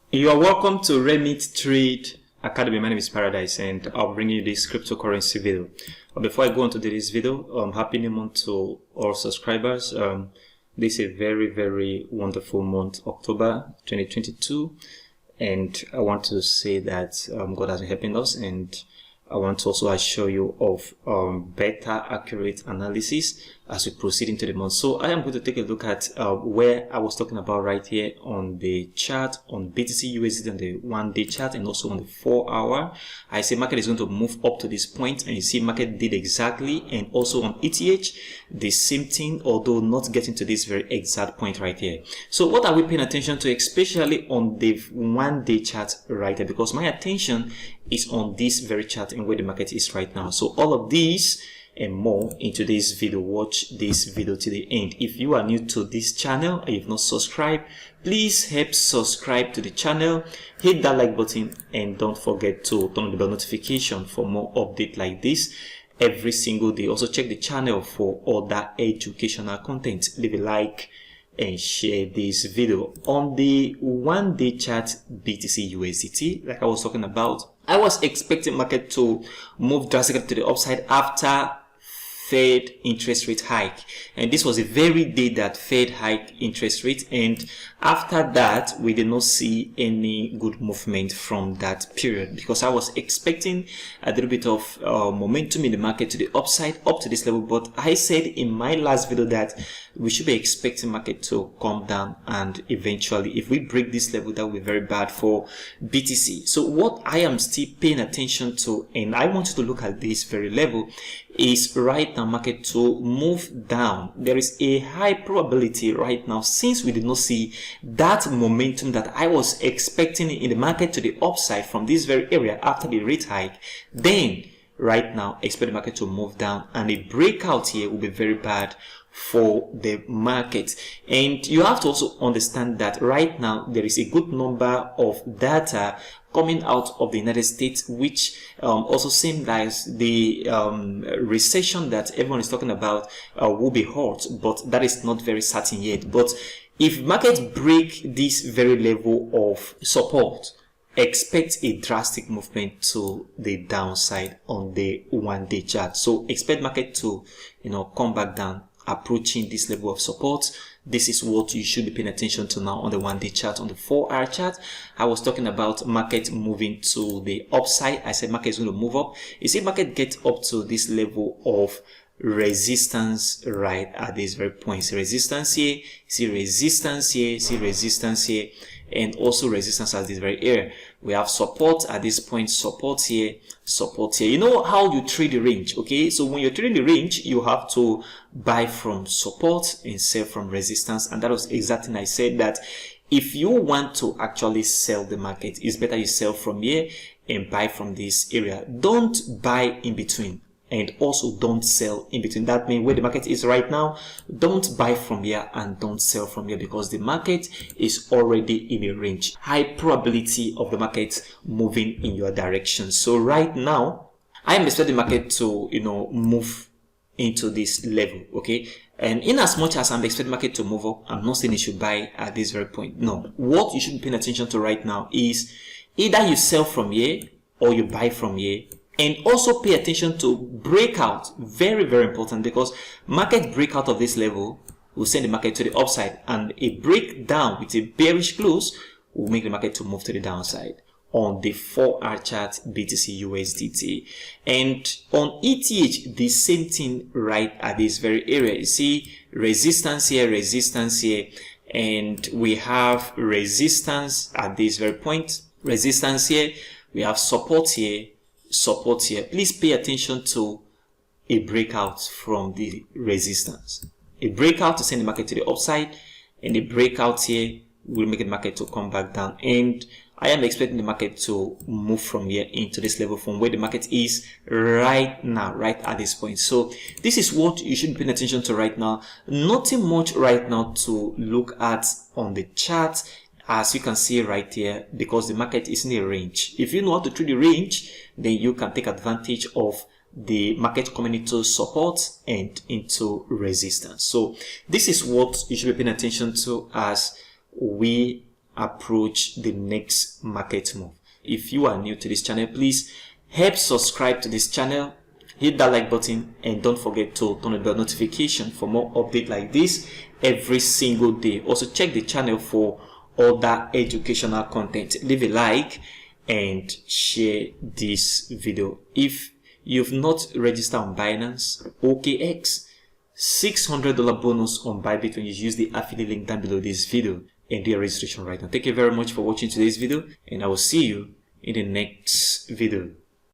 You are welcome to Remit Trade Academy. My name is Paradise and I'll bring you this cryptocurrency video. But before I go on to this video, happy new month to all subscribers. This is a very wonderful month, October 2022, and I want to say that God has been helping us, and I want to also assure you of better accurate analysis as we proceed into the month. So I am going to take a look at where I was talking about right here on the chart on BTC USD on the 1-day chart and also on the 4-hour. I say market is going to move up to this point, and you see market did exactly, and also on ETH the same thing, although not getting to this very exact point right here. So what are we paying attention to, especially on the 1-day chart right here, because my attention is on this very chart and where the market is right now. So all of these and more into this video. Watch this video to the end. If you are new to this channel and you've not subscribed, please help subscribe to the channel, hit that like button, and don't forget to turn on the bell notification for more updates like this every single day. Also check the channel for other educational content. Leave a like and share this video. On the 1-day chart BTC USDT, like I was talking about, I was expecting market to move drastically to the upside after Fed interest rate hike, and this was the very day that Fed hiked interest rate, and after that we did not see any good movement from that period, because I was expecting a little bit of momentum in the market to the upside up to this level. But I said in my last video that we should be expecting market to come down, and eventually if we break this level, that will be very bad for BTC. So what I am still paying attention to, and I want you to look at this very level, is right now market to move down. There is a high probability right now, since we did not see that momentum that I was expecting in the market to the upside from this very area after the rate hike, then right now expect the market to move down, and a breakout here will be very bad for the market. And you have to also understand that right now there is a good number of data coming out of the United States, which also seems like the recession that everyone is talking about will be hot, but that is not very certain yet. But if markets break this very level of support, expect a drastic movement to the downside on the 1-day chart. So expect market to come back down, approaching this level of support. This is what you should be paying attention to now on the 1-day chart. On the 4-hour chart, I was talking about market moving to the upside. I said market is going to move up. You see market get up to this level of resistance right at this very point. See resistance here, see resistance here, see resistance here, and also resistance at this very area. We have support at this point, support here, support here. You know how you trade the range, okay? So when you're trading the range, you have to buy from support and sell from resistance, and that was exactly what I said, that if you want to actually sell the market, it's better you sell from here and buy from this area. Don't buy in between, and also don't sell in between. That means where the market is right now, don't buy from here and don't sell from here, because the market is already in a range. High probability of the market moving in your direction. So right now, I am expecting the market to, move into this level, okay? And in as much as I'm expecting market to move up, I'm not saying you should buy at this very point. No, what you should be paying attention to right now is either you sell from here or you buy from here. And also pay attention to breakout. Very important, because market breakout of this level will send the market to the upside, and a breakdown with a bearish close will make the market to move to the downside on the 4-hour chart BTC USDT. And on ETH, the same thing right at this very area. You see resistance here, and we have resistance at this very point, resistance here, we have support here, support here. Please pay attention to a breakout from the resistance. A breakout to send the market to the upside, and a breakout here will make the market to come back down. And I am expecting the market to move from here into this level from where the market is right now, right at this point. So this is what you should be paying attention to right now. Nothing much right now to look at on the chart, as you can see right here, because the market is in a range. If you know how to trade the range, then you can take advantage of the market coming into support and into resistance. So this is what you should be paying attention to as we approach the next market move. If you are new to this channel, please help subscribe to this channel, hit that like button, and don't forget to turn on the bell notification for more updates like this every single day. Also check the channel for other educational content. Leave a like and share this video. If you've not registered on Binance, OKX, $600 bonus on Bybit when you use the affiliate link down below this video and do your registration right now. Thank you very much for watching today's video, and I will see you in the next video.